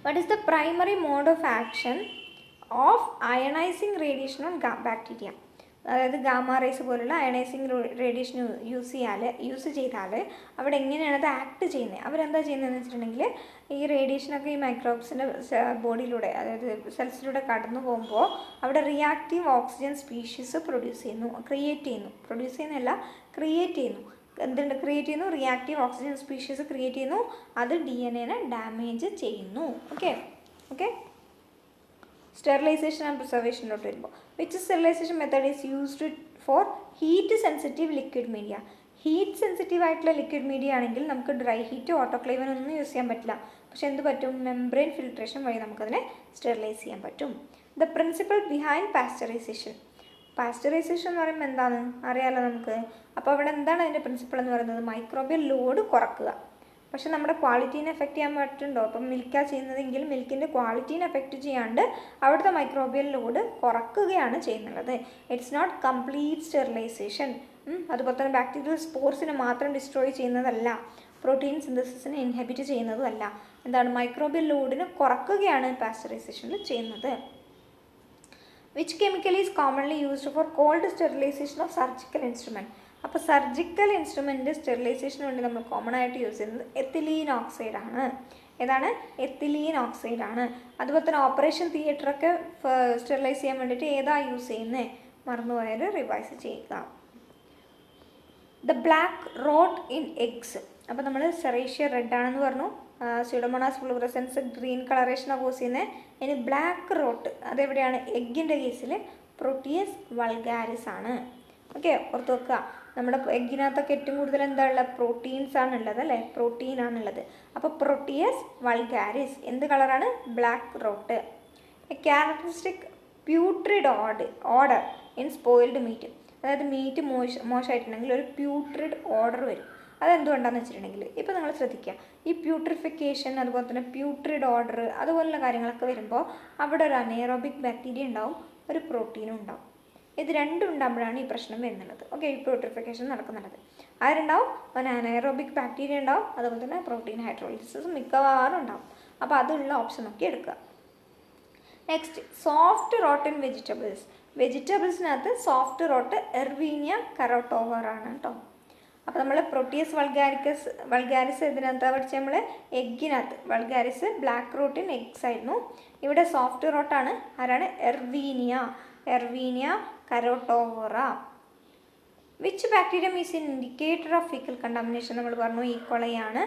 What is the primary mode of action of ionizing radiation on bacteria? അതായത് ഗാമ റേസ് പോലുള്ള അയണൈസിങ് റേഡിയേഷൻ യൂസ് ചെയ്താൽ അവിടെ എങ്ങനെയാണ് അത് ആക്ട് ചെയ്യുന്നത്? അവരെന്താ ചെയ്യുന്നതെന്ന് വെച്ചിട്ടുണ്ടെങ്കിൽ ഈ റേഡിയേഷനൊക്കെ ഈ മൈക്രോബ്സിൻ്റെ ബോഡിയിലൂടെ, അതായത് സെൽസിലൂടെ കടന്നു പോകുമ്പോൾ അവിടെ റിയാക്റ്റീവ് ഓക്സിജൻ സ്പീഷീസ് ക്രിയേറ്റ് ചെയ്യുന്നു. എന്തുണ്ട്? ക്രിയേറ്റ് ചെയ്യുന്നു, റിയാക്റ്റീവ് ഓക്സിജൻ സ്പീഷീസ് ക്രിയേറ്റ് ചെയ്യുന്നു. അത് DNA ഡാമേജ് ചെയ്യുന്നു. ഓക്കെ. സ്റ്റെറിലൈസേഷൻ ആൻഡ് പ്രിസർവേഷനിലോട്ട് വരുമ്പോൾ which sterilization method is used for heat sensitive liquid media? Heat sensitive ആയിട്ടുള്ള ലിക്വിഡ് മീഡിയ ആണെങ്കിൽ നമുക്ക് ഡ്രൈ ഹീറ്റ് ഓട്ടോക്ലേവിനൊന്നും യൂസ് ചെയ്യാൻ പറ്റില്ല. പക്ഷെ എന്ത് പറ്റും? മെംബ്രെയിൻ ഫിൽട്രേഷൻ വഴി നമുക്കതിനെ സ്റ്റെറിലൈസ് ചെയ്യാൻ പറ്റും. ദ പ്രിൻസിപ്പിൾ ബിഹൈൻഡ് പാസ്ചറൈസേഷൻ എന്ന് പറയുമ്പോൾ എന്താണ് അറിയാമല്ലോ നമുക്ക്. അപ്പോൾ അവിടെ എന്താണ് അതിൻ്റെ പ്രിൻസിപ്പിൾ എന്ന് പറയുന്നത്? മൈക്രോബിയൽ ലോഡ് കുറക്കുക. പക്ഷെ നമ്മുടെ ക്വാളിറ്റീനെ എഫക്റ്റ് ചെയ്യാൻ പറ്റുന്നുണ്ടോ? അപ്പം മിൽക്കാണ് ചെയ്യുന്നതെങ്കിൽ മിൽക്കിൻ്റെ ക്വാളിറ്റീനെ എഫക്റ്റ് ചെയ്യാണ്ട് അവിടുത്തെ മൈക്രോബിയൽ ലോഡ് കുറക്കുകയാണ് ചെയ്യുന്നത്. It's not complete sterilization. അതുപോലെ തന്നെ ബാക്ടീരിയൽ സ്പോർസിനെ മാത്രം ഡിസ്ട്രോയ് ചെയ്യുന്നതല്ല, പ്രോട്ടീൻ സിന്തസിസിനെ ഇൻഹിബിറ്റ് ചെയ്യുന്നതുമല്ല. എന്താണ്? മൈക്രോബിയൽ ലോഡിനെ കുറക്കുകയാണ് പാസ്ചറൈസേഷനിൽ ചെയ്യുന്നത്. Which chemical is commonly used for cold sterilization of surgical instrument? അപ്പോൾ സർജിക്കൽ ഇൻസ്ട്രുമെൻറ്റ് സ്റ്റെറിലൈസേഷന് വേണ്ടി നമ്മൾ കോമൺ ആയിട്ട് യൂസ് ചെയ്യുന്നത് എത്തിലീൻ ഓക്സൈഡ് ആണ്. ഏതാണ്? എത്തിലീൻ ഓക്സൈഡ് ആണ്. അതുപോലെ തന്നെ ഓപ്പറേഷൻ തിയേറ്ററൊക്കെ സ്റ്റെറിലൈസ് ചെയ്യാൻ വേണ്ടിയിട്ട് ഏതാ യൂസ് ചെയ്യുന്നത്? മറന്നുപോയാൽ റിവൈസ് ചെയ്യുക. The black rot in eggs. അപ്പോൾ നമ്മൾ സെറേഷ്യ റെഡ് ആണെന്ന് പറഞ്ഞു, സ്യൂഡോമോണാസ് ഫ്ലൂറസെൻസ് ഗ്രീൻ കളറേഷനാണ് കോസ് ചെയ്യുന്നത്. ഇനി ബ്ലാക്ക് റോട്ട് അതെവിടെയാണ്? എഗ്ഗിൻ്റെ കേസിൽ പ്രോട്ടിയസ് വൾഗാരിസ് ആണ്. ഓക്കെ, ഓർത്ത് വെക്കുക. നമ്മുടെ എഗ്ഗിനകത്തൊക്കെ ഏറ്റവും കൂടുതൽ എന്താ ഉള്ളത്? പ്രോട്ടീൻസ് ആണുള്ളത് അല്ലേ? പ്രോട്ടീൻ ആണുള്ളത്. അപ്പോൾ പ്രോട്ടിയസ് വൾഗാരിസ് എന്ത് കളറാണ്? Black rot. A characteristic putrid odour in spoiled meat. അതായത് മീറ്റ് മോശമായിട്ടുണ്ടെങ്കിൽ ഒരു പ്യൂട്രിഡ് ഓർഡർ വരും. അതെന്തുകൊണ്ടാണെന്ന് വെച്ചിട്ടുണ്ടെങ്കിൽ ഇപ്പോൾ നിങ്ങൾ ശ്രദ്ധിക്കുക, ഈ പ്യൂട്രിഫിക്കേഷൻ അതുപോലെ തന്നെ പ്യൂട്രിഡ് ഓർഡർ അതുപോലുള്ള കാര്യങ്ങളൊക്കെ വരുമ്പോൾ അവിടെ ഒരു അനേറോബിക് ബാക്ടീരിയ ഉണ്ടാവും, ഒരു പ്രോട്ടീനും ഉണ്ടാവും. ഇത് രണ്ടും ഉണ്ടാകുമ്പോഴാണ് ഈ പ്രശ്നം വരുന്നുള്ളത്. ഓക്കെ, ഈ പ്യൂട്രിഫിക്കേഷൻ നടക്കുന്നുള്ളത് ആരുണ്ടാവും? ഒരു അനേറോബിക് ബാക്ടീരിയ ഉണ്ടാവും, അതുപോലെ തന്നെ പ്രോട്ടീൻ ഹൈഡ്രോളിസിസ് മിക്കവാറും ഉണ്ടാവും. അപ്പോൾ അതുള്ള ഓപ്ഷൻ നോക്കി എടുക്കുക. നെക്സ്റ്റ്, സോഫ്റ്റ് റോട്ട് ഇൻ വെജിറ്റബിൾസിനകത്ത് സോഫ്റ്റ് റോട്ട് എർവീനിയ കരോട്ടോവർ ആണ് കേട്ടോ. അപ്പോൾ നമ്മൾ പ്രോട്ടിയസ് വൾഗാരിസ് ഇതിനകത്ത് പഠിച്ച നമ്മൾ എഗ്ഗിനകത്ത് vulgaris black root in eggs ആയിരുന്നു. ഇവിടെ സോഫ്റ്റ് റോട്ടാണ്. ആരാണ്? Erwinia carotovora. Which bacterium is in indicator of faecal contamination? നമ്മൾ പറഞ്ഞു ഈക്കോളയാണ്.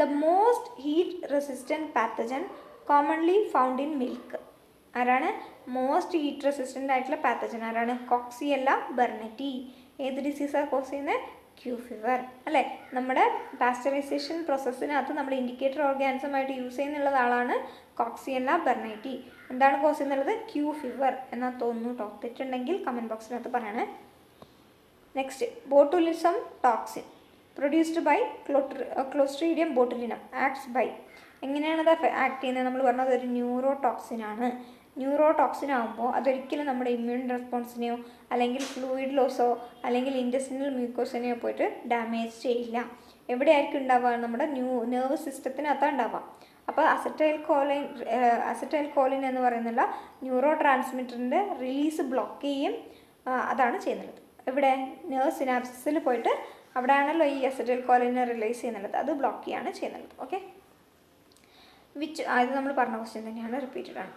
The most heat resistant pathogen commonly found in milk. ആരാണ് മോസ്റ്റ് ഹീറ്റ് റെസിസ്റ്റൻ്റ് ആയിട്ടുള്ള പാത്തജൻ? ആരാണ്? Coxiella burnetii. ഏത് ഡിസീസാണ് കോസ് ചെയ്യുന്നത്? ക്യൂ ഫീവർ അല്ലേ. നമ്മുടെ പാസ്ചറൈസേഷൻ പ്രോസസ്സിനകത്ത് നമ്മൾ ഇൻഡിക്കേറ്റർ ഓർഗാനിസമായിട്ട് യൂസ് ചെയ്യുന്നുള്ള ആളാണ് കോക്സിയല്ല ബെർണൈറ്റി. എന്താണ് കോസ് ചെയ്യുന്നുള്ളത്? ക്യൂ ഫീവർ എന്നാൽ തോന്നുന്നു കേട്ടോ. തെറ്റുണ്ടെങ്കിൽ കമൻറ്റ് ബോക്സിനകത്ത് പറയണേ. Next, botulism toxin produced by clostridium botulinum acts by. എങ്ങനെയാണത് ആക്ട് ചെയ്യുന്നത്? നമ്മൾ പറഞ്ഞത് ഒരു ന്യൂറോ ടോക്സിനാണ്. ന്യൂറോ ടോക്സിൻ ആകുമ്പോൾ അതൊരിക്കലും നമ്മുടെ ഇമ്മ്യൂൺ റെസ്പോൺസിനെയോ അല്ലെങ്കിൽ ഫ്ലൂയിഡ് ലോസോ അല്ലെങ്കിൽ ഇൻറ്റസ്റ്റിനൽ മ്യൂക്കോസിനെയോ പോയിട്ട് ഡാമേജ് ചെയ്യില്ല. എവിടെയായിരിക്കും ഉണ്ടാവുക? നമ്മുടെ നെർവ് സിസ്റ്റത്തിനകത്താണ് ഉണ്ടാവുക. അപ്പോൾ അസറ്റൈൽ കോളിൻ എന്ന് പറയുന്നുള്ള ന്യൂറോ ട്രാൻസ്മിറ്ററിൻ്റെ റിലീസ് ബ്ലോക്ക് ചെയ്യും. അതാണ് ചെയ്യുന്നത്. ഇവിടെ നെർവ് സിനാപ്സിസിൽ പോയിട്ട് അവിടെയാണല്ലോ ഈ അസറ്റൈൽ കോളിനെ റിലീസ് ചെയ്യുന്നുള്ളത്. അത് ബ്ലോക്ക് ചെയ്യാണ് ചെയ്യുന്നത്. ഓക്കെ, അത് നമ്മൾ പറഞ്ഞ ക്വസ്റ്റ്യൻ തന്നെയാണ്, റിപ്പീറ്റഡ് ആണ്.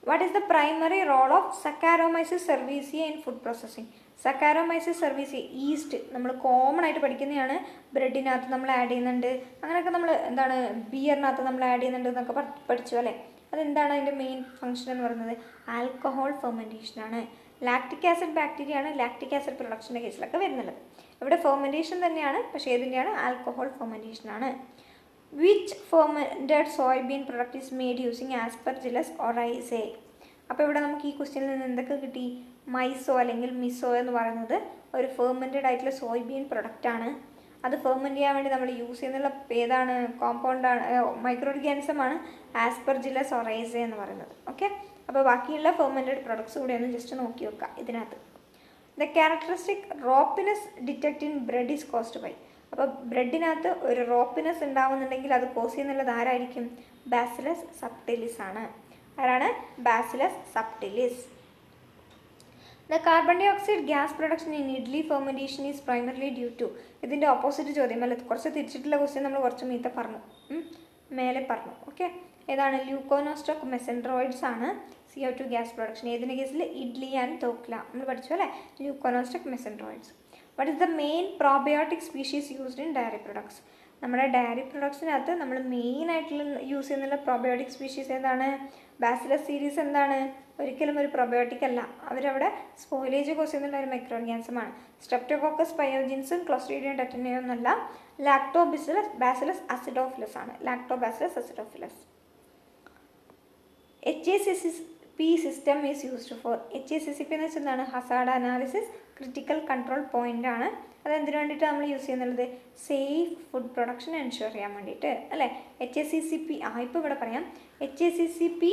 What is the primary role of Saccharomyces cerevisiae in food processing? Saccharomyces cerevisiae yeast നമ്മൾ കോമൺ ആയിട്ട് പഠിക്കുന്നതാണ്. ബ്രെഡിനകത്ത് നമ്മൾ ആഡ് ചെയ്യുന്നുണ്ട്, അങ്ങനെയൊക്കെ നമ്മൾ എന്താണ് ബിയറിനകത്ത് നമ്മൾ ആഡ് ചെയ്യുന്നുണ്ട് എന്നൊക്കെ പഠിച്ചു അല്ലേ. അതെന്താണ് അതിൻ്റെ മെയിൻ ഫംഗ്ഷൻ എന്ന് പറയുന്നത്? ആൽക്കഹോൾ ഫെർമെൻറ്റേഷനാണ്. ലാക്റ്റിക് ആസിഡ് ബാക്ടീരിയ ആണ് ലാക്റ്റിക് ആസിഡ് പ്രൊഡക്ഷൻ്റെ കേസിലൊക്കെ വരുന്നുള്ളത്. ഇവിടെ ഫെർമെൻറ്റേഷൻ തന്നെയാണ്, പക്ഷേ ഏതിൻ്റെയാണ്? ആൽക്കഹോൾ ഫെർമെൻറ്റേഷനാണ്. Which fermented soybean product is made using Aspergillus oryzae? അപ്പോൾ ഇവിടെ നമുക്ക് ഈ ക്വസ്റ്റ്യനിൽ നിന്ന് എന്തൊക്കെ കിട്ടി? മൈസോ അല്ലെങ്കിൽ മിസോ എന്ന് പറയുന്നത് ഒരു ഫെർമെൻറ്റഡ് ആയിട്ടുള്ള സോയാബീൻ പ്രൊഡക്റ്റാണ്. അത് ഫെർമെൻറ്റ് ചെയ്യാൻ വേണ്ടി നമ്മൾ യൂസ് ചെയ്യുന്നുള്ള ഏതാണ്? കോമ്പൗണ്ടാണ്, മൈക്രോ ഓർഗാനിസമാണ് ആസ്പെർജില്ലസ് ഒറൈസേ എന്ന് പറയുന്നത്. ഓക്കെ, അപ്പോൾ ബാക്കിയുള്ള ഫെർമെൻറ്റഡ് പ്രൊഡക്ട്സ് കൂടെ ഒന്ന് ജസ്റ്റ് നോക്കി വെക്കുക ഇതിനകത്ത്. The characteristic ropiness detect in bread is caused by. അപ്പോൾ ബ്രെഡിനകത്ത് ഒരു റോപ്പിനെസ് ഉണ്ടാവുന്നുണ്ടെങ്കിൽ അത് കോസ് ചെയ്യുന്നുള്ളത് ആരായിരിക്കും? ബാസിലസ് സബ്റ്റിലിസ് ആണ്. ആരാണ്? Bacillus subtilis. The carbon dioxide gas production in idli fermentation is primarily due to. ഇതിൻ്റെ ഓപ്പോസിറ്റ് ചോദ്യം അല്ല, കുറച്ച് തിരിച്ചിട്ടുള്ള ക്വസ്റ്റ്യൻ നമ്മൾ കുറച്ച് മീത്ത പറഞ്ഞു, മേലെ പറഞ്ഞു. ഓക്കെ, ഏതാണ്? ല്യൂക്കോനോസ്റ്റോക്ക് മെസെൻഡ്രോയിഡ്സ് ആണ് CO2 ഗ്യാസ് പ്രൊഡക്ഷൻ. ഏതിൻ്റെ കേസിൽ? ഇഡ്ലി ആൻഡ് തോക്ല നമ്മൾ പഠിച്ചു അല്ലേ, Leuconostoc mesenteroides. What is the main probiotic species used in dairy products? നമ്മുടെ ഡയറി പ്രൊഡക്ട്സിനകത്ത് നമ്മൾ മെയിൻ ആയിട്ടുള്ള യൂസ് ചെയ്യുന്നുള്ള പ്രോബയോട്ടിക് സ്പീഷീസ് ഏതാണ്? ബാസിലസ് സീരീസ് എന്താണ്? ഒരിക്കലും ഒരു പ്രോബയോട്ടിക് അല്ല. അവരവിടെ സ്പോയിലേജ് കോസ് ചെയ്യുന്നുള്ള ഒരു മൈക്രോ ഓർഗാനിസമാണ്. സ്ട്രെപ്റ്റോകോക്കസ് പയോജിൻസും ക്ലോസ്ട്രീഡിയം ടെറ്റനയും എന്നല്ല, ബാസിലസ് അസിഡോഫിലസ് ആണ്. Lactobacillus acidophilus. HACCP system is used for. HACCP എന്ന് വെച്ചാൽ എന്താണ്? Hazard analysis critical control point ആണ്. അതെന്തിനു വേണ്ടിയിട്ട് നമ്മൾ യൂസ് ചെയ്യുന്നുള്ളത്? സേഫ് ഫുഡ് പ്രൊഡക്ഷൻ എൻഷുർ ചെയ്യാൻ വേണ്ടിയിട്ട് അല്ലേ. HACCP ഇപ്പോൾ ഇവിടെ പറയാം. HACCP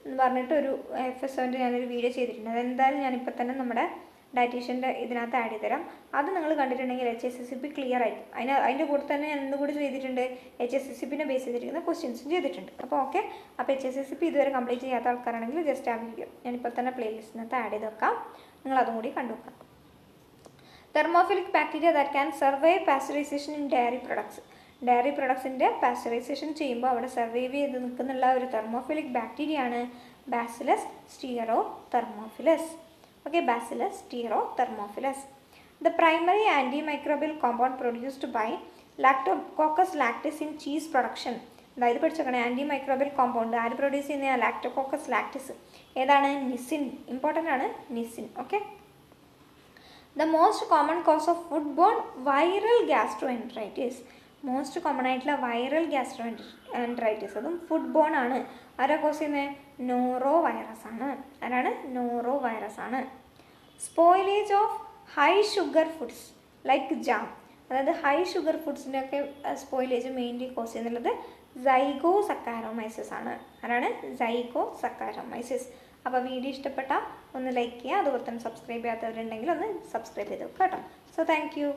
എന്ന് പറഞ്ഞിട്ട് ഒരു FS7 ഞാനൊരു വീഡിയോ ചെയ്തിട്ടുണ്ട്. അതെന്തായാലും ഞാനിപ്പോൾ തന്നെ നമ്മുടെ ഡയറ്റീഷ്യൻ്റെ ഇതിനകത്ത് ആഡ് ചെയ്ത് തരാം. അത് നിങ്ങൾ കണ്ടിട്ടുണ്ടെങ്കിൽ HACCP ക്ലിയർ ആയിരിക്കും. അതിൻ്റെ കൂടെ തന്നെ ഞാൻ എന്തുകൂടി ചെയ്തിട്ടുണ്ട്? HACCPനെ ബേസ് ചെയ്തിരിക്കുന്ന ക്വസ്റ്റ്യൻസും ചെയ്തിട്ടുണ്ട്. അപ്പോൾ ഓക്കെ, അപ്പോൾ HACCP ഇതുവരെ കംപ്ലീറ്റ് ചെയ്യാത്ത ആൾക്കാരാണെങ്കിൽ ജസ്റ്റ് ആ വീഡിയോ ഞാനിപ്പോൾ തന്നെ പ്ലേലിസ്റ്റിനകത്ത് ആഡ് ചെയ്ത് വെക്കാം. നിങ്ങൾ അതും കൂടി കണ്ടുവെക്കാം. Thermophilic bacteria that can survive pasteurization in dairy products. Dairy പ്രൊഡക്ട്സിൻ്റെ പാസ്ചറൈസേഷൻ ചെയ്യുമ്പോൾ അവിടെ സർവൈവ് ചെയ്ത് നിൽക്കുന്നുള്ള ഒരു തെർമോഫിലിക് ബാക്ടീരിയ ആണ് bacillus stearothermophilus. Okay, bacillus stearothermophilus. The primary antimicrobial compound produced by lactococcus lactis in cheese production. അതായത് പഠിച്ചോക്കണേ, ആൻറ്റിമൈക്രോബിയൽ കോമ്പൗണ്ട് ആര് പ്രൊഡ്യൂസ് ചെയ്യുന്ന? Lactococcus lactis. ഏതാണ്? നിസിൻ. ഇമ്പോർട്ടൻ്റ് ആണ് nisin. Okay, the most common cause of food borne viral gastroenteritis. Most common ആയിട്ടുള്ള viral ഗ്യാസ്ട്രോഎൻട്രൈറ്റിസ് അതും food bone ആണ്. ആരാ കോസ് ചെയ്യുന്നത്? നോറോ വൈറസ് ആണ്. ആരാണ്? നോറോ വൈറസ് ആണ്. Spoilage of high sugar foods like jam. അതായത് ഹൈ ഷുഗർ ഫുഡ്സിൻ്റെ ഒക്കെ സ്പോയിലേജ് മെയിൻലി കോസ് ചെയ്യുന്നുള്ളത് സൈഗോസക്കാരോമൈസിസ് ആണ്. ആരാണ്? സൈഗോസക്കാരോമൈസിസ്. അപ്പോൾ വീഡിയോ ഇഷ്ടപ്പെട്ടാൽ ഒന്ന് ലൈക്ക് ചെയ്യുക. അതുപോലെ തന്നെ സബ്സ്ക്രൈബ് ചെയ്യാത്തവരുണ്ടെങ്കിൽ ഒന്ന് സബ്സ്ക്രൈബ് ചെയ്ത് വെക്കുക കേട്ടോ. So thank you.